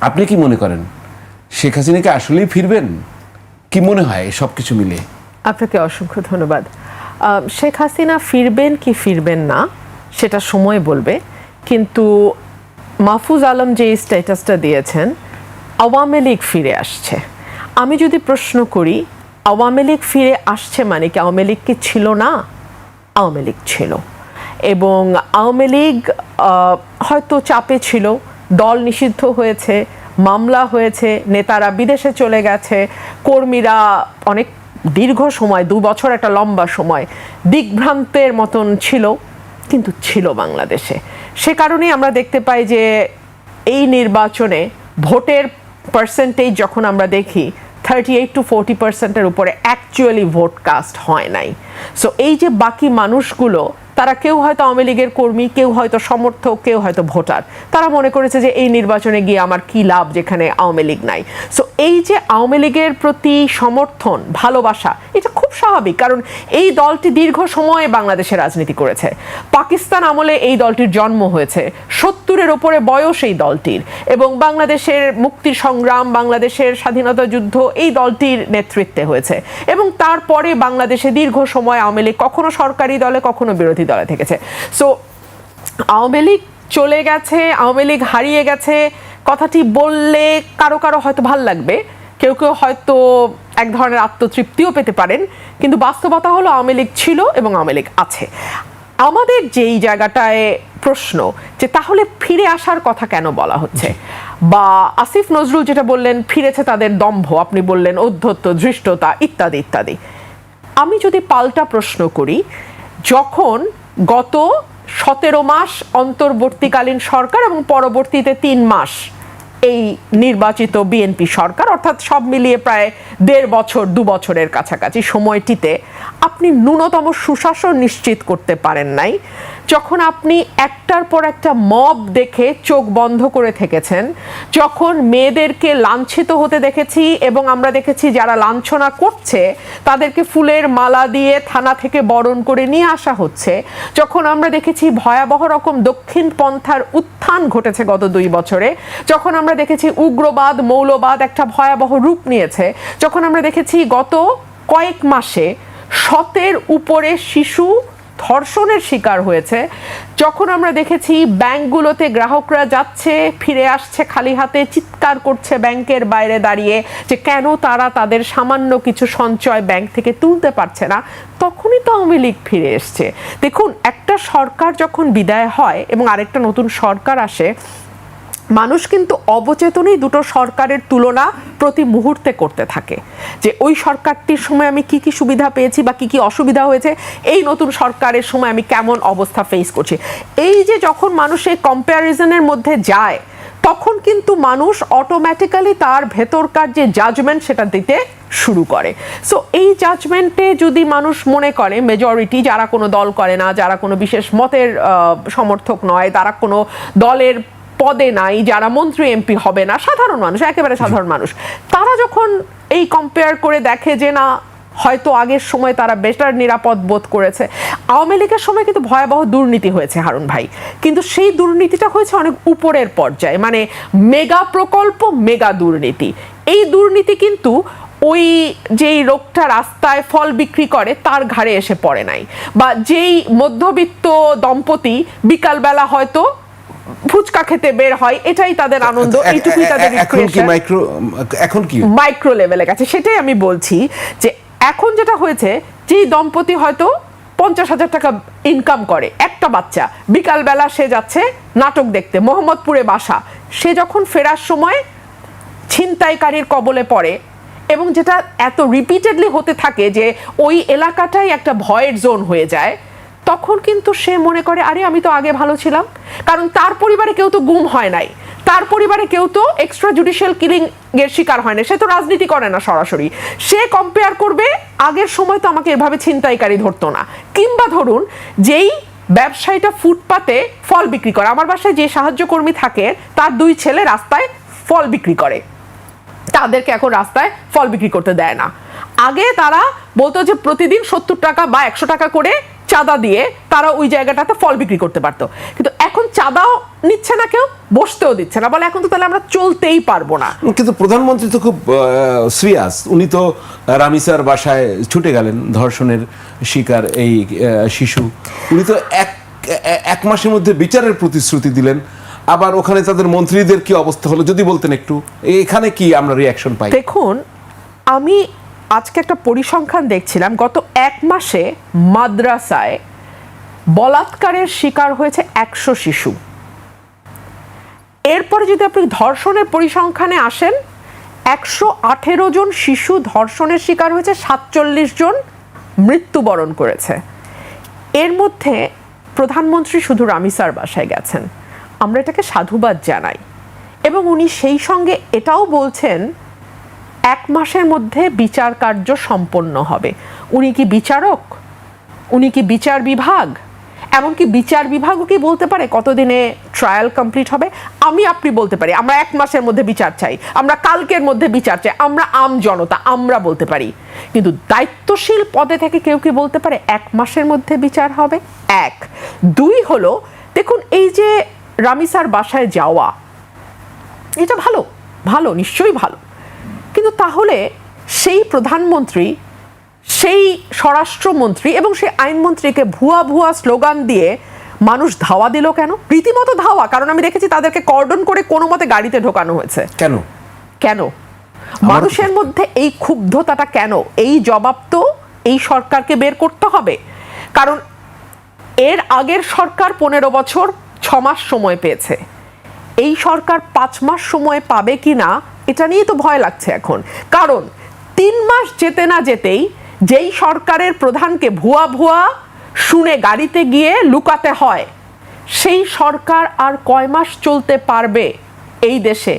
আপনি কি মনে করেন শেখ হাসিনা কি আসলেই ফিরবেন? কি মনে হয় সব কিছু মিলে? আপনাকে অসংখ্য ধন্যবাদ। শেখ হাসিনা ফিরবেন কি ফিরবেন না সেটা সময় বলবে, কিন্তু মাহফুজ আলম যে স্ট্যাটাসটা দিয়েছেন আওয়ামী লীগ ফিরে আসছে, আমি যদি প্রশ্ন করি আওয়ামী লীগ ফিরে আসছে মানে কি আওয়ামী লীগ কি ছিল না? আওয়ামী লীগ ছিল, এবং আওয়ামী লীগ হয়তো চাপে ছিল, দল নিষিদ্ধ হয়েছে, মামলা হয়েছে, নেতারা বিদেশে চলে গেছে, কর্মীরা অনেক দীর্ঘ সময় 2 বছর একটা লম্বা সময় দিগ্ভ্রান্তের মতন ছিল, কিন্তু ছিল বাংলাদেশে। সে কারণেই আমরা দেখতে পাই যে এই নির্বাচনে ভোটের পার্সেন্টেজ যখন আমরা দেখি 38 to 40% উপরে অ্যাকচুয়ালি ভোট কাস্ট হয় নাই। সো এই যে বাকি মানুষগুলো, তারা কেউ হয়তো আওয়ামী লীগের কর্মী, কেউ হয়তো সমর্থক, কেউ হয়তো ভোটার, তারা মনে করেছে যে এই নির্বাচনে গিয়ে আমার কি লাভ যেখানে আওয়ামী লীগ নাই। সো এই যে আওয়ামী লীগের প্রতি সমর্থন, ভালোবাসা, এটা খুব স্বাভাবিক, কারণ এই দলটি দীর্ঘ সময়ে বাংলাদেশে রাজনীতি করেছে। পাকিস্তান আমলে এই দলটির জন্ম হয়েছে, 70-এর ওপরে বয়স এই দলটির, এবং বাংলাদেশের মুক্তি সংগ্রাম, বাংলাদেশের স্বাধীনতা যুদ্ধ এই দলটির নেতৃত্বে হয়েছে, এবং তারপরে বাংলাদেশে দীর্ঘ সময় আওয়ামী লীগ কখনো সরকারি দলে কখনো বিরোধী দলে থেকেছে। সো আওয়ামী লীগ চলে গেছে, আওয়ামী লীগ হারিয়ে গেছে কথাটি বললে কারো কারো হয়তো ভাল লাগবে, কেউ কেউ হয়তো এক ধরনের আত্মতৃপ্তিও পেতে পারেন, কিন্তু বাস্তবতা হলো আওয়ামী লীগ ছিল এবং আওয়ামী লীগ আছে। আমাদের যেই জায়গাটায় প্রশ্ন যে তাহলে ফিরে আসার কথা কেন বলা হচ্ছে, বা আসিফ নজরুল যেটা বললেন ফিরেছে তাদের দম্ভ, আপনি বললেন ঔদ্ধত্য, ধৃষ্টতা ইত্যাদি ইত্যাদি। আমি যদি পাল্টা প্রশ্ন করি, যখন গত 17 মাস অন্তর্বর্তীকালীন সরকার এবং পরবর্তীতে 3 মাস এই নির্বাচিত বিএনপি সরকার, অর্থাৎ সব মিলিয়ে প্রায় 1.5 বছর 2 বছরের কাছাকাছি সময়টিতে আপনি ন্যূনতম সুশাসন নিশ্চিত করতে পারেন নাই, যখন আপনি একটার পর একটা মব দেখে চোখ বন্ধ করে থেকেছেন, যখন মেয়েদেরকে লাঞ্ছিত হতে দেখেছি এবং আমরা দেখেছি যারা লাঞ্ছনা করছে তাদেরকে ফুলের মালা দিয়ে থানা থেকে বরণ করে নিয়ে আসা হচ্ছে, যখন আমরা দেখেছি ভয়াবহ রকম দক্ষিণ পন্থার উত্থান ঘটেছে গত 2 বছরে, যখন আমরা দেখেছি উগ্রবাদ, মৌলবাদ একটা ভয়াবহ রূপ নিয়েছে, যখন আমরা দেখেছি গত কয়েক মাসে 100-এর উপরে শিশু ধর্ষণের শিকার হয়েছে, যখন আমরা দেখেছি ব্যাংকগুলোতে গ্রাহকরা যাচ্ছে ফিরে আসছে খালি হাতে, চিৎকার করছে ব্যাংকের বাইরে দাঁড়িয়ে যে কেন তারা তাদের সামান্য কিছু সঞ্চয় ব্যাংক থেকে তুলতে পারছে না, তখনই তো আওয়ামী লীগ ফিরে এসছে। দেখুন, একটা সরকার যখন বিদায় হয় এবং আরেকটা নতুন সরকার আসে, মানুষ কিন্তু অবচেতনেই দুটো সরকারের তুলনা প্রতি মুহূর্তে করতে থাকে, যে ওই সরকারটির সময় আমি কি কি সুবিধা পেয়েছি বা কি কি অসুবিধা হয়েছে, এই নতুন সরকারের সময় আমি কেমন অবস্থা ফেস করছি। এই যে যখন মানুষ এই কম্প্যারিজনের মধ্যে যায়, তখন কিন্তু মানুষ অটোমেটিক্যালি তার ভেতরকার যে জাজমেন্ট সেটা দিতে শুরু করে। সো এই জাজমেন্টে যদি মানুষ মনে করে, মেজরিটি যারা কোনো দল করে না, যারা কোনো বিশেষ মতের সমর্থক নয়, তারা কোনো দলের পদে নাই, যারা মন্ত্রী এমপি হবে না, সাধারণ মানুষ, একেবারে সাধারণ মানুষ, তারা যখন এই কম্পেয়ার করে দেখে যে না হয়তো আগের সময় তারা বেটার নিরাপদ বোধ করেছে। আওয়ামী লীগের সময় কিন্তু ভয়াবহ দুর্নীতি হয়েছে হারুন ভাই, কিন্তু সেই দুর্নীতিটা হয়েছে অনেক উপরের পর্যায়ে, মানে মেগা প্রকল্প, মেগা দুর্নীতি। এই দুর্নীতি কিন্তু ওই যেই লোকটা রাস্তায় ফল বিক্রি করে তার ঘাড়ে এসে পড়ে নাই, বা যেই মধ্যবিত্ত দম্পতি বিকালবেলা হয়তো ফুচকা খেতে বের হয়, এটাই তাদের আনন্দ, এইটুকুই তাদের রিক্রিয়েশন। এখন কি মাইক্রো লেভেলে গেছে, সেটাই আমি বলছি যে এখন যেটা হয়েছে, যেই দম্পতি হয়তো 50,000 টাকা ইনকাম করে, একটা বাচ্চা, বিকালবেলা সে যাচ্ছে নাটক দেখতে, মোহাম্মদপুরে বাসা, সে যখন ফেরার সময় ছিনতাইকারীর কবলে পড়ে, এবং যেটা এত রিপিটেডলি হতে থাকে যে ওই এলাকাটাই একটা ভয়ের জোন হয়ে যায়, তখন কিন্তু সে মনে করে আরে আমি তো আগে ভালো ছিলাম, কারণ তার পরিবারে কেউ তো গুম হয় নাই, তার পরিবারে কেউ তো এক্সট্রা জুডিশিয়াল কিলিং এর শিকার হয় না, সে তো রাজনীতি করে না সরাসরি, সে কম্পেয়ার করবে আগের সময় তো আমাকে এভাবে ছিনতাইকারী ধরতো না। কিংবা ধরুন যেই ব্যবসায়ীটা ফুটপাতে ফল বিক্রি করে, আমার বাসায় যে সাহায্য কর্মী থাকে তার 2 ছেলে রাস্তায় ফল বিক্রি করে, তাদেরকে এখন রাস্তায় ফল বিক্রি করতে দেয় না। আগে তারা বলতো যে প্রতিদিন 70 টাকা বা 100 টাকা করে চাঁদা দিয়ে তারা ওই জায়গাটাতে ফল বিক্রি করতে পারতো, কিন্তু এখন চাঁদাও নিচ্ছে না, কেউ বসতেও দিচ্ছে না, বলে এখন তো তাহলে আমরা চলতেই পারবো না। কিন্তু প্রধানমন্ত্রী তো খুব সিরিয়াস, উনি তো রামিসার বাসায় ছুটে গেলেন, ধর্ষণের শিকার এই শিশু, উনি তো এক মাসের মধ্যে বিচারের প্রতিশ্রুতি দিলেন। আবার ওখানে তাদের মন্ত্রীদের কি অবস্থা হলো যদি বলতেন একটু, এখানে কি আমরা রিয়াকশন পাই? দেখুন, আমি আজকে একটা পরিসংখ্যান দেখছিলাম, গত এক মাসে মাদ্রাসায় বলাৎকারের শিকার হয়েছে 100 শিশু। এরপরে যদি আপনি ধর্ষণের পরিসংখ্যানে আসেন, 118 জন শিশু ধর্ষণের শিকার হয়েছে, 47 জন মৃত্যুবরণ করেছে। এর মধ্যে প্রধানমন্ত্রী শুধু রামিসার বাসায় গেছেন, আমরা এটাকে সাধুবাদ জানাই, এবং উনি সেই সঙ্গে এটাও বলছেন 1 মাসের মধ্যে বিচার কার্য সম্পন্ন হবে। উনি কি বিচারক? উনি কি বিচার বিভাগ? এমনকি বিচার বিভাগও কি বলতে পারে কতদিনে ট্রায়াল কমপ্লিট হবে? আপনি বলতে পারি আমরা 1 মাসের মধ্যে বিচার চাই, আমরা কালকের মধ্যে বিচার চাই, আমরা আম জনতা আমরা বলতে পারি, কিন্তু দায়িত্বশীল পদে থেকে কেউ কি বলতে পারে 1 মাসের মধ্যে বিচার হবে? 1 2 হলো, দেখুন এই যে রামিসার বাসায় যাওয়া, এটা ভালো, ভালো, নিশ্চয়ই ভালো, কিন্তু তাহলে সেই প্রধানমন্ত্রী, সেই স্বরাষ্ট্রমন্ত্রী এবং সেই আইনমন্ত্রীকে ভুয়া ভুয়া স্লোগান দিয়ে মানুষ ধাওয়া দিল কেন? রীতিমতো ধাওয়া, কারণ আমি দেখেছি তাদেরকে কর্ডন করে কোনো মতে গাড়িতে ঢোকানো হয়েছে। কেন কেন মানুষের মধ্যে এই ক্ষুব্ধতাটা কেন? এই জবাব তো এই সরকারকে বের করতে হবে, কারণ এর আগের সরকার 15 বছর 6 মাস সময় পেয়েছে, এই সরকার 5 মাস সময় পাবে কিনা এটা নিয়ে তো ভয় লাগছে এখন। কারণ 3 মাস যেতে না যেতেই যেই সরকারের প্রধানকে ভুয়া ভুয়া শুনে গাড়িতে গিয়ে লুকাতে হয়, সেই সরকার আর কয় মাস চলতে পারবে এই দেশে?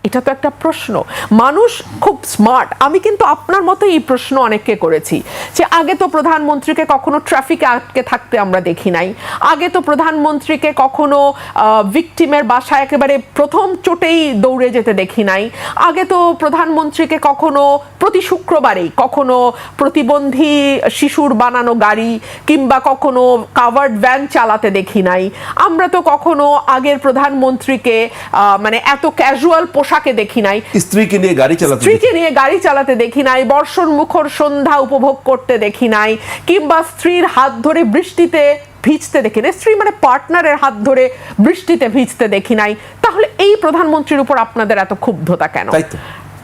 এটা তো একটা প্রশ্ন। মানুষ খুব স্মার্ট, আমি কিন্তু আপনার মতো এই প্রশ্ন অনেককে করেছি, যে আগে তো প্রধানমন্ত্রীকে কখনো ট্রাফিকে আটকে থাকতে আমরা দেখি নাই, আগে তো প্রধানমন্ত্রীকে কখনো ভিকটিমের বাসায় একেবারে প্রথম চোটেই দৌড়ে যেতে দেখি নাই, আগে তো প্রধানমন্ত্রীকে কখনো প্রতি শুক্রবারেই কখনো প্রতিবন্ধী শিশুর বানানো গাড়ি কিংবা কখনো কাভার্ড ভ্যান চালাতে দেখি নাই, আমরা তো কখনো আগের প্রধানমন্ত্রীকে মানে এত ক্যাজুয়াল পোশাকে দেখি নাই, স্ত্রীকে নিয়ে গাড়ি চালাতে দেখি নাই, বর্ষণ মুখর সন্ধ্যা উপভোগ করতে দেখি নাই, কিংবা স্ত্রীর হাত ধরে বৃষ্টিতে ভিজতে দেখি নাই, স্ত্রী মানে পার্টনারের হাত ধরে বৃষ্টিতে ভিজতে দেখি নাই। তাহলে এই প্রধানমন্ত্রীর উপর আপনাদের এত ক্ষুব্ধতা কেন?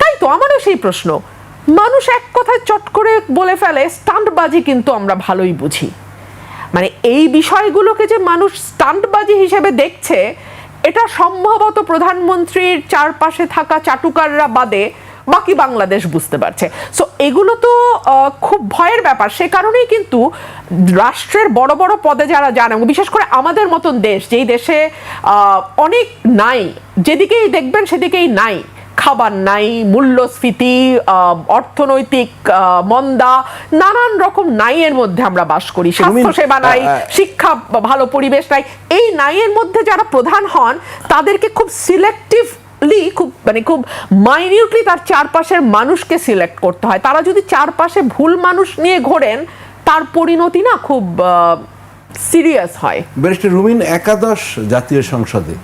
তাই তো আমারও সেই প্রশ্ন। মানুষ এক কথায় চট করে বলে ফেলে স্টান্টবাজি, কিন্তু আমরা ভালোই বুঝি, মানে এই বিষয়গুলোকে যে মানুষ স্টান্টবাজি হিসেবে দেখছে, এটা সম্ভবত প্রধানমন্ত্রীর চারপাশে থাকা চাটুকাররা বাদে বাকি বাংলাদেশ বুঝতে পারছে। সো এগুলো তো খুব ভয়ের ব্যাপার। সে কারণেই কিন্তু রাষ্ট্রের বড় বড় পদে যারা যান, এবং বিশেষ করে আমাদের মতন দেশ, যেই দেশে অনেক নাই, যেদিকেই দেখবেন সেদিকেই নাই, খাবার নাই, মূল্যস্ফীতি, অর্থনৈতিক মন্দা, নানান রকম নাইয়ের মধ্যে আমরা বাস করি, স্বাস্থ্যসেবা নাই, শিক্ষা ভালো পরিবেশ নাই, এই নাইয়ের মধ্যে যারা প্রধান হন তাদেরকে খুব সিলেক্টিভলি, খুব মাইনিউটলি তার চারপাশের মানুষকে সিলেক্ট করতে হয়। তারা যদি চারপাশে ভুল মানুষ নিয়ে ঘোরেন, তার পরিণতি না খুব সিরিয়াস হয়। ব্যারিস্টার রুমিন, একাদশ জাতীয় সংসদে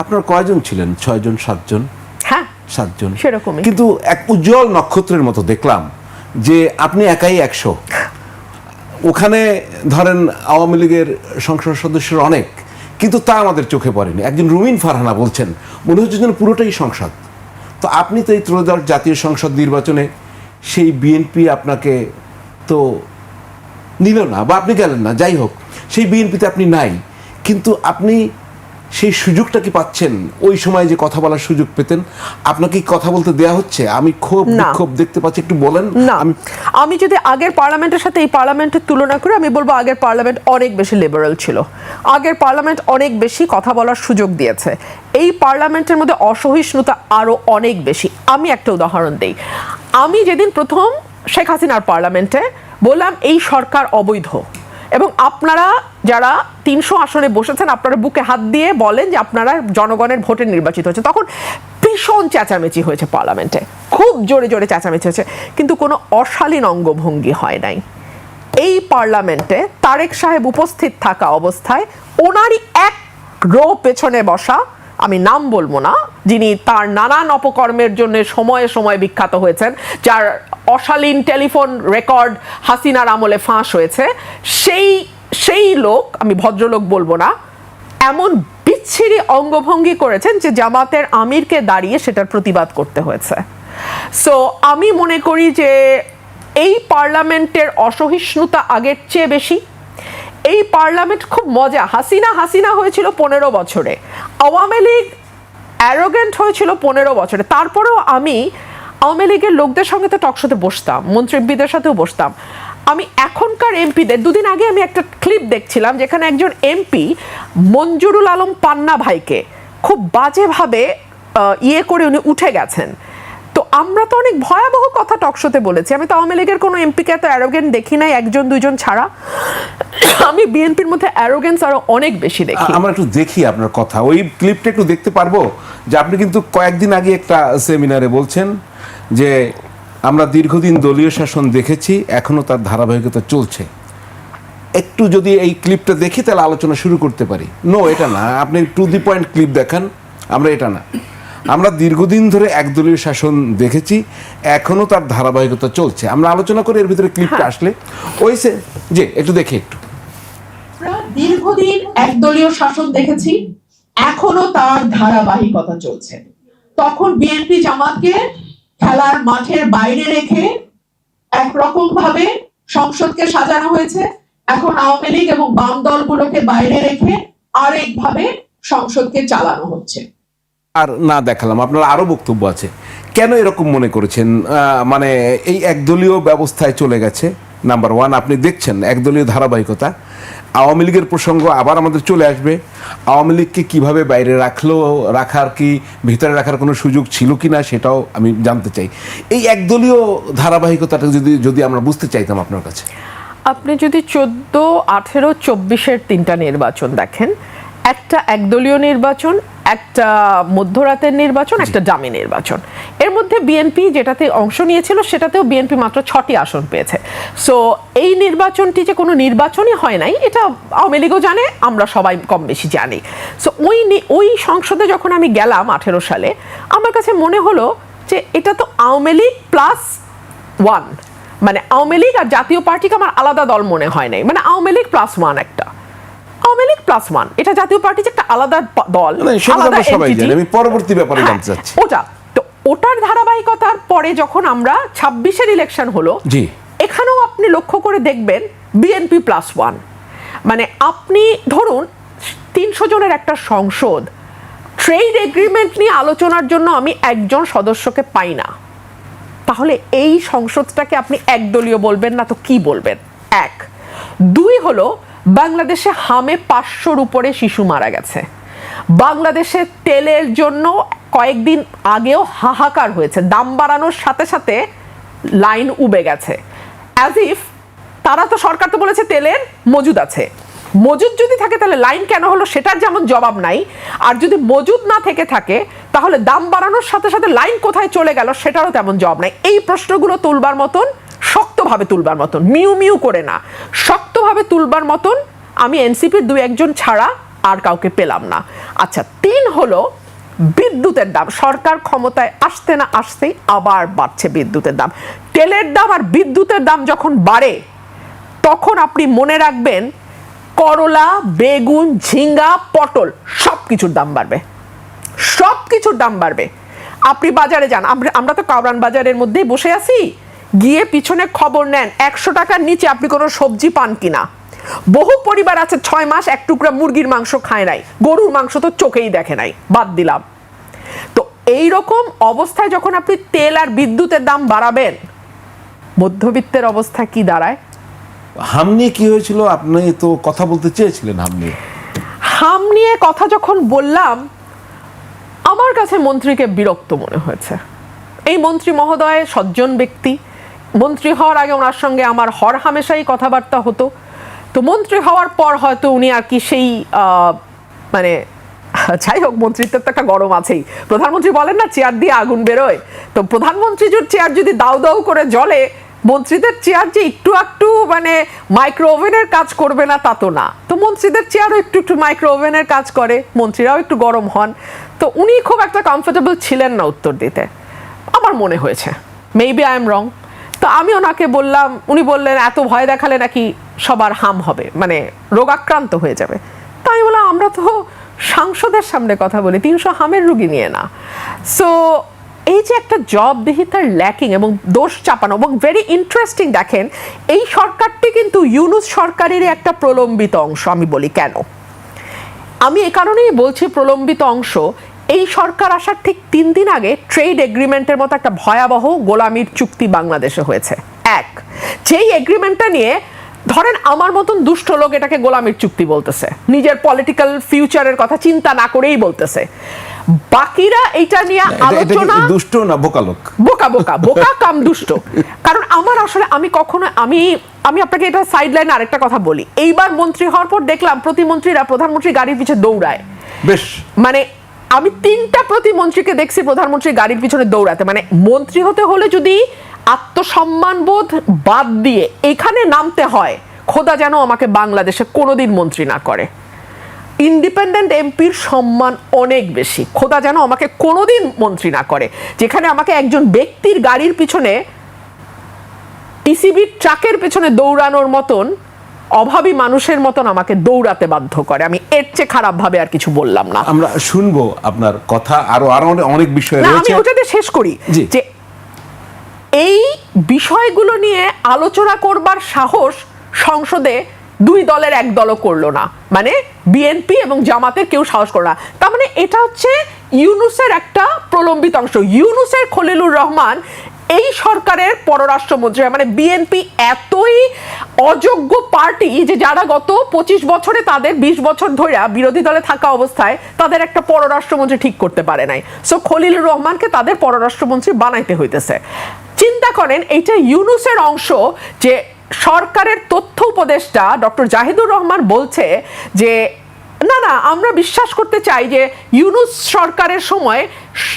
আপনার কয়জন ছিলেন? 6 জন, 7 জন? হ্যাঁ, 7 জন সেরকমই। কিন্তু এক উজ্জ্বল নক্ষত্রের মতো দেখলাম যে আপনি একাই 100। ওখানে ধরেন আওয়ামী লীগের সংসদ সদস্যরা অনেক, কিন্তু তা আমাদের চোখে পড়েনি। একজন রুমিন ফারহানা বলছেন মনে হচ্ছে যেন পুরোটাই সংসদ। তো আপনি তো এই ত্রয়োদশ জাতীয় সংসদ নির্বাচনে সেই বিএনপি আপনাকে তো নিল না, বা আপনি গেলেন না, যাই হোক সেই বিএনপিতে আপনি নাই, কিন্তু আপনি সেই সুযোগটা কি পাচ্ছেন? ওই সময় যে কথা বলার সুযোগ পেতেন, আপনাকে কথা বলতে দেয়া হচ্ছে? আমি খুব দেখতে পাচ্ছি, একটু বলেন না। আমি যদি আগের পার্লামেন্টের সাথে এই পার্লামেন্টের তুলনা করি, আমি বলবো আগের পার্লামেন্ট অনেক বেশি লিবারেল ছিল, আগের পার্লামেন্ট অনেক বেশি কথা বলার সুযোগ দিয়েছে। এই পার্লামেন্টের মধ্যে অসহিষ্ণুতা আরো অনেক বেশি। আমি একটা উদাহরণ দেই। আমি যেদিন প্রথম শেখ হাসিনার পার্লামেন্টে বললাম এই সরকার অবৈধ, এবং আপনারা যারা 300 আসনে বসেছেন আপনারা বুকে হাত দিয়ে বলেন যে আপনারা জনগণের ভোটে নির্বাচিত হয়েছে, তখন ভীষণ চেঁচামেচি হয়েছে পার্লামেন্টে, খুব জোরে জোরে চেঁচামেচি হয়েছে, কিন্তু কোনো অশালীন অঙ্গভঙ্গি হয় নাই। এই পার্লামেন্টে তারেক সাহেব উপস্থিত থাকা অবস্থায় ওনারই এক রো পেছনে বসা, আমি নাম বলবো না, যিনি তার নানান অপকর্মের জন্য সময়ে সময়ে বিখ্যাত হয়েছেন, যার অশালীন টেলিফোন রেকর্ড হাসিনার আমলে ফাঁস হয়েছে, সেই লোক, আমি ভদ্রলোক বলবো না, এমন বিচ্ছিরি অঙ্গভঙ্গি করেছেন যে জামাতের আমিরকে দাঁড়িয়ে সেটার প্রতিবাদ করতে হয়েছে। সো আমি মনে করি যে এই পার্লামেন্টের অসহিষ্ণুতা আগের চেয়ে বেশি। এই পার্লামেন্ট খুব মজা, হাসিনা হয়েছিল 15 বছরে, আওয়ামী লীগ অ্যারোগেন্ট হয়েছিল 15 বছরে। তারপরেও আমি আওয়ামী লীগের লোকদের সঙ্গে তো টকশোতে বসতাম, মন্ত্রী এমপিদের সাথেও বসতাম। আমি এখনকার এমপিদের, দুদিন আগে আমি একটা ক্লিপ দেখছিলাম যেখানে একজন এমপি মঞ্জুরুল আলম পান্না ভাইকে খুব বাজেভাবে করে উনি উঠে গেছেন। তো আমরা তো অনেক ভয়াবহ কথা টকশোতে বলেছি। আমি তো আওয়ামী লীগের কোনো এমপিকে এত অ্যারোগেন্ট দেখি নাই, একজন দুইজন ছাড়া। আমি বিএনপির মধ্যে অ্যারোগেন্স আরো অনেক বেশি দেখি। আমরা একটু দেখি আপনার কথা, ওই ক্লিপটা একটু দেখতে পারবো? যে আপনি কিন্তু কয়েকদিন আগে একটা সেমিনারে বলছেন যে আমরা দীর্ঘদিন দলীয় শাসন দেখেছি, এখনো তার ধারাবাহিকতা চলছে। একটু যদি এই ক্লিপটা দেখি তাহলে আলোচনা শুরু করতে পারি। নো, এটা না, আপনি টু দি পয়েন্ট ক্লিপ দেখান। আমরা এটা না, আমরা দীর্ঘদিন ধরে একদলীয় শাসন দেখেছি, এখনো তার ধারাবাহিকতা চলছে। আমরা আলোচনা করি, এর ভিতরে ক্লিপটা আসলে ওইসে যে একটু দেখি একটু। দীর্ঘদিন একদলীয় শাসন দেখেছি, এখনো তার ধারাবাহিকতা চলছে। তখন বিএনপি জামাতকে খেলার মাঠের বাইরে রেখে একরকম ভাবে সংসদকে সাজানো হয়েছে, এখন আওয়ামী লীগ এবং বাম দলগুলোকে বাইরে রেখে আরেক ভাবে সংসদকে চালানো হচ্ছে। আর না দেখালাম, আপনার আরো বক্তব্য আছে। কেন এরকম মনে করেছেন? মানে এই একদলীয় ব্যবস্থায় চলে গেছে। নাম্বার ওয়ান, আপনি দেখছেন একদলীয় ধারাবাহিকতা। আওয়ামী লীগের প্রসঙ্গ আবার আমাদের চলে আসবে। আওয়ামী লীগকে কীভাবে বাইরে রাখার কি ভিতরে রাখার কোনো সুযোগ ছিল কি না সেটাও আমি জানতে চাই। এই একদলীয় ধারাবাহিকতাটা যদি আমরা বুঝতে চাইতাম আপনার কাছে। আপনি যদি 14, 18, 24-এর 3টা নির্বাচন দেখেন, একটা একদলীয় নির্বাচন, একটা মধ্যরাতের নির্বাচন, একটা ডামি নির্বাচন। এর মধ্যে বিএনপি যেটাতে অংশ নিয়েছিল সেটাতেও বিএনপি মাত্র 6টি আসন পেয়েছে। সো এই নির্বাচনটি যে কোনো নির্বাচনই হয় নাই, এটা আওয়ামী লীগও জানে, আমরা সবাই কম বেশি জানি। সো ওই সংসদে যখন আমি গেলাম 18 সালে, আমার কাছে মনে হলো যে এটা তো আওয়ামী লীগ +1, মানে আওয়ামী লীগ আর জাতীয় পার্টিকে আমার আলাদা দল মনে হয় নাই, মানে আওয়ামী লীগ +1, একটা আওয়ামী লীগ +1, এটা জাতীয় পার্টি যে একটা আলাদা দল, আলাদা সবাই জানে। আমি পরবর্তী ব্যাপারে জানতে চাচ্ছি ওটা। তো ওটার ধারাবাহিকতার পরে যখন আমরা 26-এর ইলেকশন হলো, জি, এখানেও আপনি লক্ষ্য করে দেখবেন বিএনপি +1। মানে আপনি ধরুন 300 জনের একটা সংসদ, ট্রেড এগ্রিমেন্ট নিয়ে আলোচনার জন্য আমি একজন সদস্যকে পাই না, তাহলে এই সংসদটাকে আপনি একদলীয় বলবেন না তো কি বলবেন? 1, 2 হলো বাংলাদেশে হামে 500-র উপরে শিশু মারা গেছে। বাংলাদেশে তেলের জন্য কয়েকদিন আগেও হাহাকার হয়েছে, দাম বাড়ানোর সাথে সাথে লাইন উবে গেছে। অ্যাজ ইফ তারা তো, সরকার তো বলেছে তেলের মজুদ আছে, মজুদ যদি থাকে তাহলে লাইন কেন হলো সেটার যেমন জবাব নাই, আর যদি মজুদ না থেকে থাকে তাহলে দাম বাড়ানোর সাথে সাথে লাইন কোথায় চলে গেল সেটারও তেমন জবাব নাই। এই প্রশ্নগুলো তুলবার মতন, শক্তভাবে তুলবার মতন, মিউ মিউ করে না, শক্তভাবে তুলবার মতন আমি এনসিপির 2-1 ছাড়া আর কাউকে পেলাম না। আচ্ছা, 3 হলো বিদ্যুতের দাম। সরকার ক্ষমতায় আসতে না আসতেই আবার বাড়ছে বিদ্যুতের দাম। তেলের দাম আর বিদ্যুতের দাম যখন বাড়ে তখন আপনি মনে রাখবেন করলা, বেগুন, ঝিঙ্গা, পটল সব কিছুর দাম বাড়বে, সব কিছুর দাম বাড়বে। আপনি বাজারে যান, আমরা তো কাউরান বাজারের মধ্যেই বসে আছি, গিয়ে পিছনে খবর নেন 100 টাকার নিচে আপনি কোনো সবজি পান কিনা। বহু পরিবার আছে 6 মাস 1 টুকরা মুরগির মাংস খায় নাই, গরুর মাংস তো চোখেই দেখে নাই, বাদ দিলাম। তো এই রকম অবস্থায় যখন আপনি তেল আর বিদ্যুতের দাম বাড়াবেন, মধ্যবিত্তের অবস্থা কি দাঁড়ায়? হাম নিয়ে কি হয়েছিল? আপনি তো কথা বলতে চেয়েছিলেন হাম নিয়ে। হাম নিয়ে কথা যখন বললাম, আমার কাছে মন্ত্রীকে বিরক্ত মনে হয়েছে। এই মন্ত্রী মহোদয় সজ্জন ব্যক্তি, মন্ত্রী হওয়ার আগে ওনার সঙ্গে আমার হর হামেশাই কথাবার্তা হতো। তো মন্ত্রী হওয়ার পর হয়তো উনি আর কি সেই মানে, যাই হোক, মন্ত্রিত্বের তো একটা গরম আছেই। প্রধানমন্ত্রী বলেন না চেয়ার দিয়ে আগুন বেরোয়, তো প্রধানমন্ত্রীর চেয়ার যদি দাউ দাউ করে জ্বলে মন্ত্রীদের চেয়ার যে একটু একটু মানে মাইক্রো ওভেনের কাজ করবে না তা তো না, তো মন্ত্রীদের চেয়ারও একটু একটু মাইক্রো ওভেনের কাজ করে, মন্ত্রীরাও একটু গরম হন। তো উনি খুব একটা কমফোর্টেবল ছিলেন না উত্তর দিতে, আমার মনে হয়েছে, মেবি আই এম রং। তো আমি ওনাকে বললাম, উনি বললেন এত ভয় দেখালে নাকি সবার হাম হবে, মানে রোগাক্রান্ত হয়ে যাবে। তা আমি বললাম আমরা তো সাংসদের সামনে কথা বলি, 300 হামের রুগী নিয়ে না। সো এই যে একটা জবাবদিহিতার ল্যাকিং এবং দোষ চাপানো, এবং ভেরি ইন্টারেস্টিং, দেখেন এই সরকারটি কিন্তু ইউনূস সরকারের একটা প্রলম্বিত অংশ। আমি বলি কেন, আমি এ কারণেই বলছি প্রলম্বিত অংশ। এই সরকার আসার ঠিক 3 দিন আগে ট্রেড এগ্রিমেন্টের মতো একটা ভয়াবহ গোলামির চুক্তি বাংলাদেশে হয়েছে। যেই এগ্রিমেন্টটা নিয়ে ধরেন আমার মতন দুষ্ট লোক এটাকে গোলামির চুক্তি বলতেছে, নিজের পলিটিক্যাল ফিউচারের কথা চিন্তা না করেই বলতেছে। বাকিরা এটা নিয়ে আলোচনা, দুষ্ট না বোকা লোক, বোকা কাম দুষ্ট। কারণ আমার আসলে আমি কখনো আমি আপনাকে এটা সাইডলাইনে আরেকটা কথা বলি, এইবার মন্ত্রী হওয়ার পর দেখলাম প্রতিমন্ত্রীরা প্রধানমন্ত্রী গাড়ির পিছে দৌড়ায়। বেশ, মানে আমি 3টা প্রতিমন্ত্রীকে দেখছি প্রধানমন্ত্রী গাড়ির পিছনে দৌড়াতে। মানে মন্ত্রী হতে হলে যদি আত্মসম্মানবোধ বাদ দিয়ে এখানে নামতে হয়, খোদা যেন আমাকে বাংলাদেশে কোনোদিন মন্ত্রী না করে। ইন্ডিপেন্ডেন্ট এমপির সম্মান অনেক বেশি, খোদা যেন আমাকে কোনোদিন মন্ত্রী না করে, যেখানে আমাকে একজন ব্যক্তির গাড়ির পিছনে, টিসিবির ট্রাকের পিছনে দৌড়ানোর মতন, অভাবী মানুষের মতন আমাকে দৌড়াতে বাধ্য করে। আমি এর চেয়ে খারাপ ভাবে আর কিছু বললাম না। আমরা শুনবো আপনার কথা, আরো অনেক বিষয় রয়েছে। আমি ওটাতে শেষ করি যে এই বিষয়গুলো নিয়ে আলোচনা করবার সাহস সংসদে 2 দলের এক দলও করলো না, মানে বিএনপি এবং জামাতের কেউ সাহস করলো না। তার মানে এটা হচ্ছে ইউনূসের একটা প্রলম্বিত অংশ। ইউনূসের খলিলুর রহমান এই সরকারের পররাষ্ট্রমন্ত্রী, মানে বিএনপি এতই অযোগ্য পার্টি যে যারা গত 25 বছরে তাদের 20 বছর ধরে বিরোধী দলে থাকা অবস্থায় তাদের একটা পররাষ্ট্রমন্ত্রী ঠিক করতে পারে নাই। সো খলিলুর রহমানকে তাদের পররাষ্ট্রমন্ত্রী বানাইতে হইতেছে। চিন্তা করেন এইটা ইউনূসের অংশ, যে সরকারের তথ্য উপদেষ্টা ডক্টর জাহিদুর রহমান বলছে যে না আমরা বিশ্বাস করতে চাই যে ইউনূস সরকারের সময়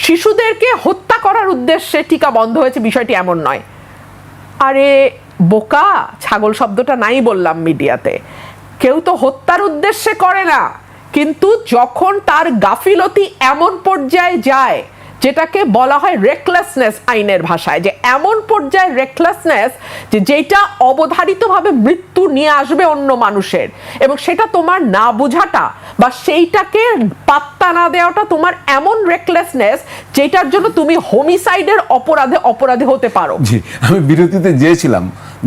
শিশুদেরকে হত্যা করার উদ্দেশ্যে টিকা বন্ধ হয়েছে, বিষয়টি এমন নয়। আরে বোকা, ছাগল শব্দটা নাই বললাম মিডিয়াতে, কেউ তো হত্যার উদ্দেশ্যে করে না, কিন্তু যখন তার গাফিলতি এমন পর্যায়ে যায়, যেটাকে বলা হয় রেকলেসনেস আইনের ভাষায়, যে এমন পর্যায়ে রেকলেসনেস যে যেটা অবধারিতভাবে মৃত্যু নিয়ে আসবে অন্য মানুষের, এবং সেটা তোমার না বোঝাটা বা সেইটাকে পাত্তা না দেওয়াটা তোমার এমন রেকলেসনেস যেটার জন্য তুমি হোমিসাইডের অপরাধী হতে পারো। জি, আমি বিরতিতে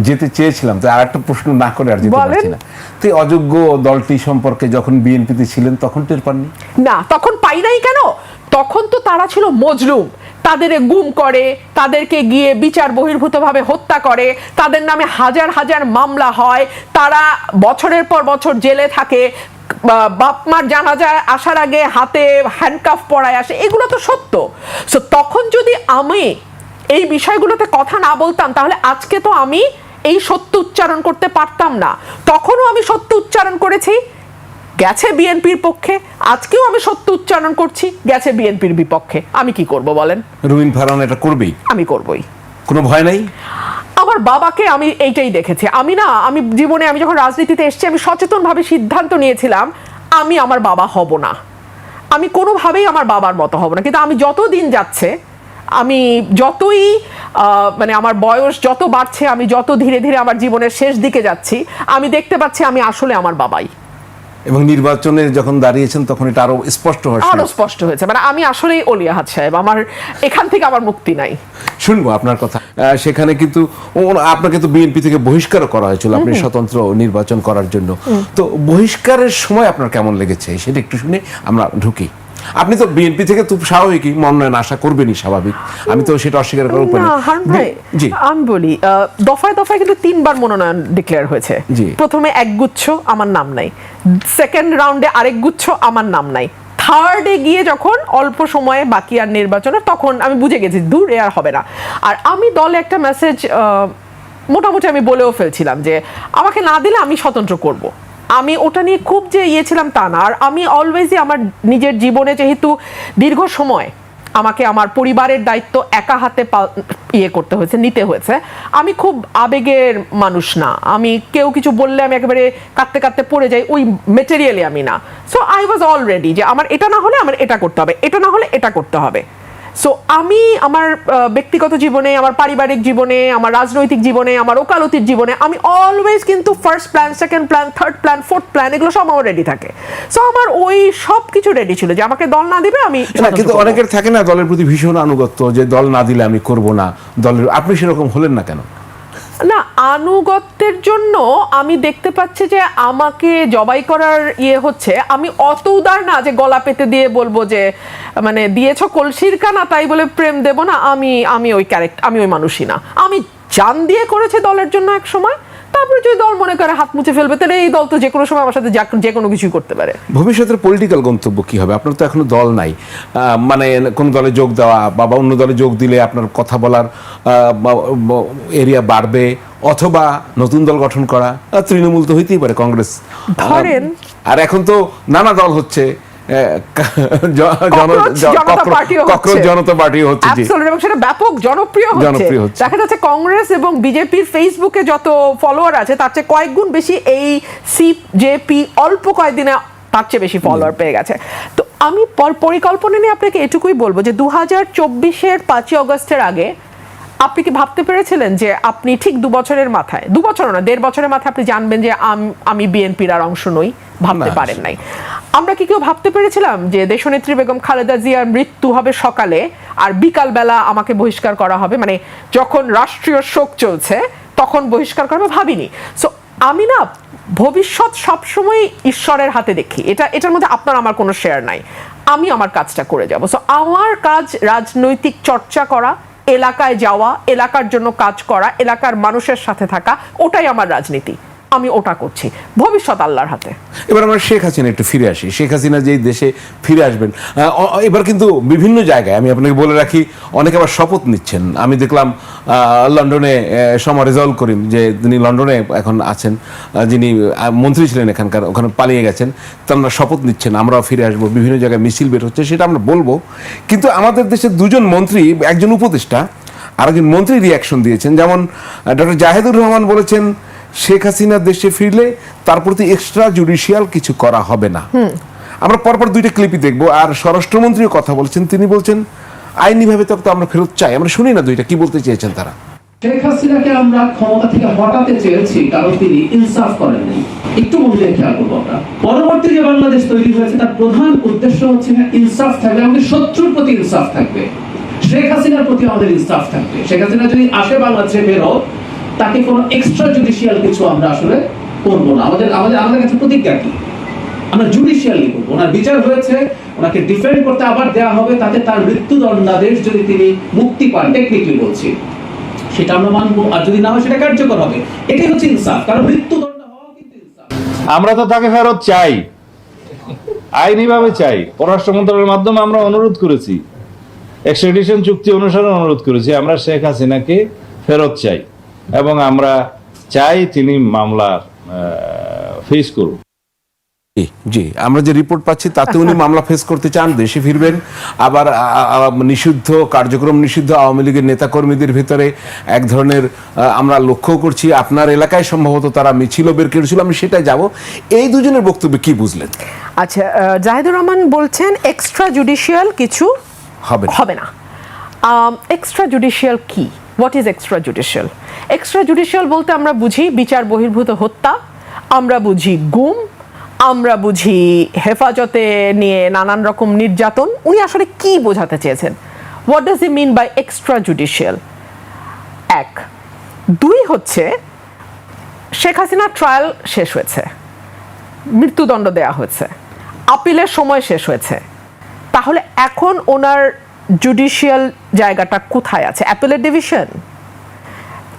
যেতে চেয়েছিলাম, তো আরেকটা প্রশ্ন না করে আর যেতে পারছি না। তো অযোগ্য দলটি সম্পর্কে যখন বিএনপিতে ছিলেন তখন টের পাননি? না, তখন পাই নাই। কেন? তখন তো তারা ছিল মজলুম, তাদের গুম করে, তাদেরকে গিয়ে বিচার বহির্ভূতভাবে হত্যা করে, তাদের নামে হাজার হাজার মামলা হয়, তারা বছরের পর বছর জেলে থাকে, বাপ মার জানাজায় আসার আগে হাতে হ্যান্ডকাফ পরায় আসে, এগুলো তো সত্য। সো তখন যদি আমি এই বিষয়গুলোতে কথা না বলতাম, তাহলে আজকে তো আমি এই সত্য উচ্চারণ করতে পারতাম না। তখনও আমি সত্য উচ্চারণ করেছি, গেছে বিএনপির পক্ষে, আজকেও আমি সত্য উচ্চারণ করছি, গেছে বিএনপির বিপক্ষে। আমি কি করব বলেন? রুবিন ফারহান এটা করবেই, আমি করবই, কোনো ভয় নাই। আমার বাবাকে আমি এইটাই দেখেছি। আমি জীবনে, আমি যখন রাজনীতিতে এসেছি, আমি সচেতনভাবে সিদ্ধান্ত নিয়েছিলাম আমি আমার বাবা হব না, আমি কোনোভাবেই আমার বাবার মতো হব না। কিন্তু আমি যত দিন যাচ্ছে, আমি যতই মানে আমার বয়স যত বাড়ছে, আমি যত ধীরে ধীরে আমার জীবনের শেষ দিকে যাচ্ছি, আমি দেখতে পাচ্ছি আমি আসলে আমার বাবাই। এবং নির্বাচনে যখন দাঁড়িয়েছেন তখন এটা আরো স্পষ্ট হয়েছে, মানে আমি আসলেই অলি আহাদ সাহেব, আমার এখান থেকে আমার মুক্তি নাই। শুনবো আপনার কথা। সেখানে কিন্তু আপনাকে তো বিএনপি থেকে বহিষ্কারও করা হয়েছিল আপনি স্বতন্ত্র নির্বাচন করার জন্য। তো বহিষ্কারের সময় আপনার কেমন লেগেছে সেটা একটু শুনে আমরা ঢুকি। আপনি তো বিএনপি থেকে খুব স্বাভাবিকই মনোনয়ন আশা করবেনই, স্বাভাবিক, আমি তো সেটা অস্বীকার করার উপায় নেই। আমি বলি, দফায় দফায় কিন্তু 3বার মনোনয়ন ডিক্লেয়ার হয়েছে। প্রথমে এক গুচ্ছ, আমার নাম নাই, সেকেন্ড রাউন্ডে আরেক গুচ্ছ, আমার নাম নাই, থার্ডে গিয়ে যখন অল্প সময়ে বাকি আর নির্বাচনের, তখন আমি বুঝে গেছি দূর আর হবে না। আর আমি দলে একটা মেসেজ মোটামুটি আমি বলেও ফেলছিলাম যে আমাকে না দিলে আমি স্বতন্ত্র করব। আমি ওটা নিয়ে খুব যে ছিলাম তা না। আর আমি অলওয়েজই আমার নিজের জীবনে যেহেতু দীর্ঘ সময় আমাকে আমার পরিবারের দায়িত্ব একা হাতে করতে হয়েছে, নিতে হয়েছে। আমি খুব আবেগের মানুষ না, আমি কেউ কিছু বললে আমি একেবারে কাঁদতে কাঁদতে পড়ে যাই, ওই মেটেরিয়ালি আমি না। সো আই ওয়াজ অলরেডি যে আমার এটা না হলে আমার এটা করতে হবে, এটা না হলে এটা করতে হবে। সো আমি আমার ব্যক্তিগত জীবনে, আমার পারিবারিক জীবনে, আমার রাজনৈতিক জীবনে, আমার ওকালতির জীবনে আমি অলওয়েজ কিন্তু first plan, second plan, third plan, fourth plan এগুলো সব আমার রেডি থাকে। সো আমার ওই সব কিছু রেডি ছিল যে আমাকে দল না দিবে আমি। কিন্তু অনেকের থাকে না দলের প্রতি ভীষণ আনুগত্য, যে দল না দিলে আমি করব না দলের। আপনি সেরকম হলেন না কেন? না, আনুগত্যের জন্য আমি দেখতে পাচ্ছি যে আমাকে জবাই করার হচ্ছে। আমি অত উদার না যে গলা পেতে দিয়ে বলবো যে মানে দিয়েছো কলসির কানা তাই বলে প্রেম দেব না। আমি ওই ক্যারেক্টার, আমি ওই মানুষই না। আমি জান দিয়ে করেছি দলের জন্য এক সময়, তারপরে যদি দল মনে করে হাত মুছে ফেলবে তাহলে এই দল তো যে কোনো সময় আমার সাথে যে কোনো কিছুই করতে পারে। ভবিষ্যতের পলিটিক্যাল গন্তব্য কি হবে? আপনার তো এখনো দল নাই, মানে কোন দলে যোগ দেওয়া বা অন্য দলে যোগ দিলে আপনার কথা বলার এরিয়া বাড়বে, অথবা নতুন দল গঠন করা, তৃণমূল তো হইতেই পারে, কংগ্রেস ধরেন। আর এখন তো নানা দল হচ্ছে, জনতা পার্টি হচ্ছে, এবং সেটা ব্যাপক জনপ্রিয় হচ্ছে। দেখা যাচ্ছে কংগ্রেস এবং বিজেপির ফেসবুকে যত ফলোয়ার আছে তার চেয়ে কয়েক গুণ বেশি এই সিজেপি অল্প কয়েকদিনে তার চেয়ে বেশি ফলোয়ার পেয়ে গেছে। তো আমি পরিকল্পনা নিয়ে আপনাকে এটুকুই বলবো যে 2024-এর 5ই অগস্টের আগে আপনি কি ভাবতে পেরেছিলেন যে আপনি ঠিক 2 বছরের মাথায়, 2 বছর না 1.5 বছরের মাথায় আপনি জানবেন যে আমি বিএনপির আর অংশ নই? ভাবতে পারেন নাই। আমরা কি কেউ ভাবতে পেরেছিলাম যে দেশনেত্রী বেগম খালেদা জিয়ার মৃত্যু হবে সকালে আর বিকাল বেলা আমাকে বহিষ্কার করা হবে, মানে যখন রাষ্ট্রীয় শোক চলছে তখন বহিষ্কার করা হবে? ভাবিনি। সো আমি না ভবিষ্যৎ সবসময় ঈশ্বরের হাতে দেখি, এটার মধ্যে আপনার আমার কোনো শেয়ার নাই। আমি আমার কাজটা করে যাব। সো আমার কাজ রাজনৈতিক চর্চা করা, এলাকায় যাওয়া, এলাকার জন্য কাজ করা, এলাকার মানুষের সাথে থাকা, ওটাই আমার রাজনীতি। আমি ওটা করছি, ভবিষ্যৎ আল্লাহর হাতে। এবার আমরা শেখ হাসিনা একটু ফিরে আসি। শেখ হাসিনা যেই দেশে ফিরে আসবেন, এবার কিন্তু বিভিন্ন জায়গায়, আমি আপনাকে বলে রাখি, অনেকে আবার শপথ নিচ্ছেন। আমি দেখলাম লন্ডনে রেজাউল করিম, যে তিনি লন্ডনে এখন আছেন, যিনি মন্ত্রী ছিলেন এখানকার, ওখানে পালিয়ে গেছেন, তারা শপথ নিচ্ছেন আমরাও ফিরে আসবো। বিভিন্ন জায়গায় মিছিল বের হচ্ছে, সেটা আমরা বলবো। কিন্তু আমাদের দেশের 2জন মন্ত্রী, একজন উপদেষ্টা আর একজন মন্ত্রী রিয়াকশন দিয়েছেন। যেমন ডক্টর জাহেদুর রহমান বলেছেন শেখ হাসিনা দেশে ফিরলে তার প্রতি এক্সট্রা জুডিশিয়াল কিছু করা হবে না। আমরা পরপর 2টা ক্লিপই দেখবো। আর স্বরাষ্ট্রমন্ত্রীও কথা বলছেন, তিনি বলছেন আইনিভাবে তো আমরা ফেরত চাই। আমরা শুনি না 2টা কি বলতে চেয়েছেন তারা। শেখ হাসিনাকে আমরা ক্ষমতা থেকে হটাতে চেয়েছি কারণ তিনি ইনসাফ করেননি। একটু মনে খেয়াল করবো আমরা, পরবর্তী যে বাংলাদেশ তৈরি হয়েছে তার প্রধান উদ্দেশ্য হচ্ছে ইনসাফ থাকবে, আমাদের শত্রুর প্রতি ইনসাফ থাকবে, শেখ হাসিনার প্রতি আমাদের ইনসাফ থাকবে। শেখ হাসিনা যদি আসে বাংলাদেশে বেরো, তাকে কোনো এক্সট্রা জুডিশিয়াল কিছু আমরা আসলে করবো না। আমাদের কাছে প্রতিজ্ঞা কি? আমরা জুডিশিয়ালি করবো। ওনার বিচার হয়েছে, ওনাকে ডিফেন্ড করতে আবার দেওয়া হবে, তাতে তার মৃত্যুদণ্ডাদেশ যদি তিনি মুক্তি পান, টেকনিক্যালি বলছি, সেটা আমরা মানবো। আর যদি না হয় সেটা কার্যকর হবে। এটাই হচ্ছে ইনসাফ, কারণ মৃত্যুদণ্ড হওয়া কিন্তু ইনসাফ। আমরা তো তাকে ফেরত চাই, আইনিভাবে চাই। পররাষ্ট্র মন্ত্রণালয়ের মাধ্যমে আমরা অনুরোধ করেছি, এক্সট্রাডিশন চুক্তি অনুসারে অনুরোধ করেছি, আমরা শেখ হাসিনাকে ফেরত চাই এবং আমরা চাই তিনি মামলা ফেস করুন। জি, আমরা যে রিপোর্ট পাচ্ছি তাতে উনি মামলা ফেস করতে চান, দেশে ফিরবেন। আবার নিষিদ্ধ কার্যক্রম, নিষিদ্ধ আওয়ামী লীগের নেতাকর্মীদের ভিতরে এক ধরনের আমরা লক্ষ্য করছি, আপনার এলাকায় সম্ভবত তারা মিছিল বের করেছিল, আমি সেটাই যাব। এই 2জনের বক্তব্যে কি বুঝলেন? আচ্ছা, জাহিদুর রহমান বলছেন এক্সট্রা জুডিশিয়াল কিছু হবে না। এক্সট্রা জুডিশিয়াল কি? What is extra judicial? Extra judicial বলতে আমরা বুঝি বিচার বহির্ভূত হত্যা, আমরা বুঝি গুম, আমরা বুঝি হেফাজতে নিয়ে নানান রকম নির্যাতন। উনি আসলে কি বোঝাতে চেয়েছেন? What does he mean by extra judicial? 1, 2 হচ্ছে শেখ হাসিনার ট্রায়াল শেষ হয়েছে, মৃত্যুদণ্ড দেয়া হয়েছে, আপিলের সময় শেষ হয়েছে, তাহলে এখন ওনার জুডিশিয়াল জায়গাটা কোথায় আছে? Appellate division?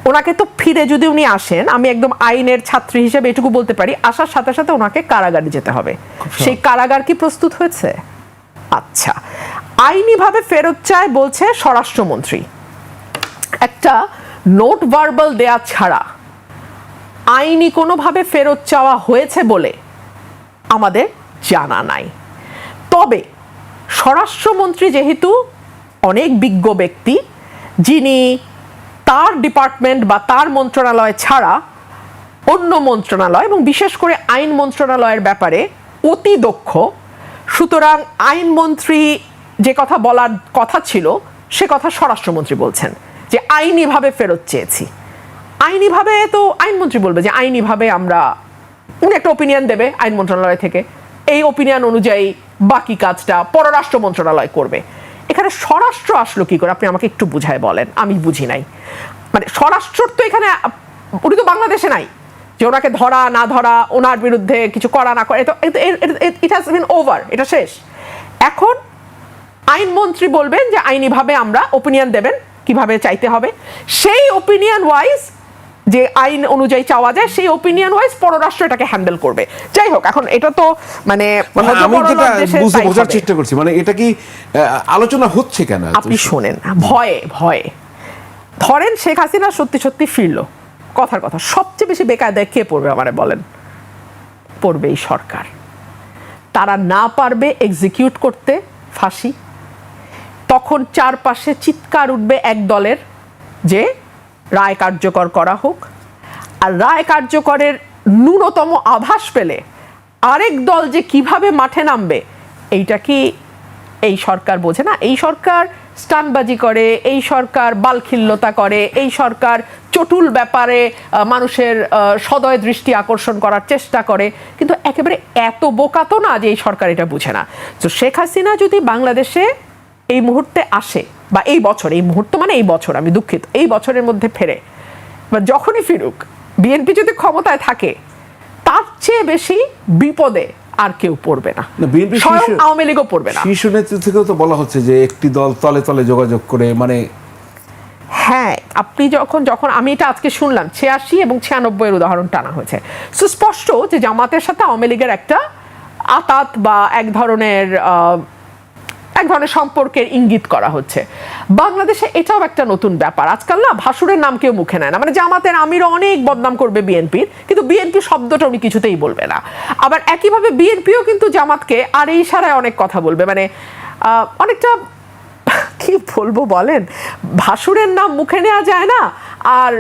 ওনাকে তো ফিরে যদি উনি আসেন, আমি একদম আইনের ছাত্রী হিসেবে এটুকু বলতে পারি, আসার সাথে সাথে ওনাকে কারাগারে যেতে হবে। সেই কারাগার কি প্রস্তুত হয়েছে? আচ্ছা, আইনিভাবে ফেরত চায় বলছে স্বরাষ্ট্রমন্ত্রী। একটা নোট ভার্বাল দেয়া ছাড়া আইনি কোনোভাবে ফেরত চাওয়া হয়েছে বলে আমাদের জানা নাই। তবে স্বরাষ্ট্রমন্ত্রী যেহেতু অনেক বিজ্ঞ ব্যক্তি, যিনি তার ডিপার্টমেন্ট বা তার মন্ত্রণালয় ছাড়া অন্য মন্ত্রণালয় এবং বিশেষ করে আইন মন্ত্রণালয়ের ব্যাপারে অতি দক্ষ। সুতরাং আইনমন্ত্রী যে কথা বলার কথা ছিল সে কথা স্বরাষ্ট্রমন্ত্রী বলছেন যে আইনিভাবে ফেরত চেয়েছি। আইনিভাবে তো আইনমন্ত্রী বলবে যে আইনিভাবে আমরা, উনি একটা ওপিনিয়ন দেবে আইন মন্ত্রণালয় থেকে, এই ওপিনিয়ন অনুযায়ী বাকি কাজটা পররাষ্ট্র মন্ত্রণালয় করবে। এখানে স্বরাষ্ট্র আসলো কি করে, আপনি আমাকে একটু বুঝায় বলেন, আমি বুঝি নাই। মানে স্বরাষ্ট্র তো এখানে, উনি তো বাংলাদেশে নাই যে ওনাকে ধরা না ধরা, ওনার বিরুদ্ধে কিছু করা না করা, ইট হ্যাজ বিন ওভার, এটা শেষ। এখন আইনমন্ত্রী বলবেন যে আইনিভাবে আমরা ওপিনিয়ন দেবেন কিভাবে চাইতে হবে, সেই ওপিনিয়ন ওয়াইজ যে আইন অনুযায়ী চাওয়া যায় সেই ওপিনিয়ন ওয়াইজ পররাষ্ট্র এটাকে হ্যান্ডেল করবে। যাই হোক, এখন এটা তো মানে আমি যেটা বোঝার চেষ্টা করছি, মানে এটা কি আলোচনা হচ্ছে কেন? আপনি শোনেন, ভয়ে ভয়ে ধরেন শেখ হাসিনা সত্যি সত্যি ফিরলো, কথার কথা, সবচেয়ে বেশি বেকায়দায় কে পড়বে আমারে বলেন? পড়বে এই সরকার। তারা না পারবে এক্সিকিউট করতে ফাঁসি, তখন চারপাশে চিৎকার উঠবে এক দলের যে রায় কার্যকর করা হোক, আর রায় কার্যকরের ন্যূনতম আভাস পেলে আরেক দল যে কিভাবে মাঠে নামবে, এইটা কি এই সরকার বোঝে না? এই সরকার স্টানবাজি করে, এই সরকার বালখিল্যতা করে, এই সরকার চটুল ব্যাপারে মানুষের সদয় দৃষ্টি আকর্ষণ করার চেষ্টা করে, কিন্তু একেবারে এত বোকা তো না যে এই সরকার এটা বুঝে না। তো শেখ হাসিনা যদি বাংলাদেশে এই মুহূর্তে আসে, বা এই বছর, এই মুহূর্ত মানে এই বছর, আমি দুঃখিত, এই বছরের মধ্যে ফেরে বা যখনই ফিরুক, বিএনপি যদি ক্ষমতায় থাকে, তার চেয়ে বেশি বিপদে আর কেউ পড়বে না, স্বয়ং আওয়ামী লীগও পড়বে না। শীর্ষ নেতৃত্ব থেকেও তো বলা হচ্ছে যে একটি দল তলে তলে যোগাযোগ করে, মানে হ্যাঁ, আপনি যখন আমি এটা আজকে শুনলাম 86 এবং 96 এর উদাহরণ টানা হয়েছে, সুস্পষ্ট যে জামাতের সাথে আওয়ামী লীগের একটা আতাত বা এক ধরনের সম্পর্কের ইঙ্গিত করা হচ্ছে। বাংলাদেশে এটাও একটা নতুন ব্যাপার, আজকাল না ভাসুরের নাম কেউ মুখে নেয় না। মানে জামাতের আমির অনেক বদনাম করবে বিএনপির, কিন্তু বিএনপি শব্দটা উনি কিছুতেই বলবে না। আবার একইভাবে বিএনপিও কিন্তু জামাতকে আর এই ইশারায় অনেক কথা বলবে, মানে অনেকটা কি বলবো বলেন, ভাসুরের নাম মুখে নেওয়া যায় না। আর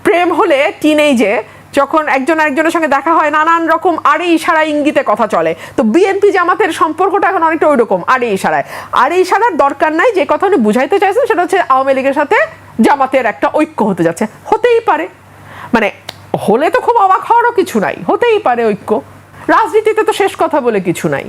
প্রেম হলে টিনেজে যখন একজন আরেকজনের সঙ্গে দেখা হয়, নানান রকম আরে ইশারা ইঙ্গিতে কথা চলে। তো বিএনপি জামাতের সম্পর্কটা এখন অনেকটা ওই রকম, আরে ইশারায়। আর এই ইশারার দরকার নাই, যে কথা উনি বুঝাইতে চাইছেন সেটা হচ্ছে আওয়ামী লীগের সাথে জামাতের একটা ঐক্য হতে যাচ্ছে। হতেই পারে, মানে হলে তো খুব অবাক হওয়ারও কিছু নাই, হতেই পারে ঐক্য। রাজনীতিতে তো শেষ কথা বলে কিছু নাই।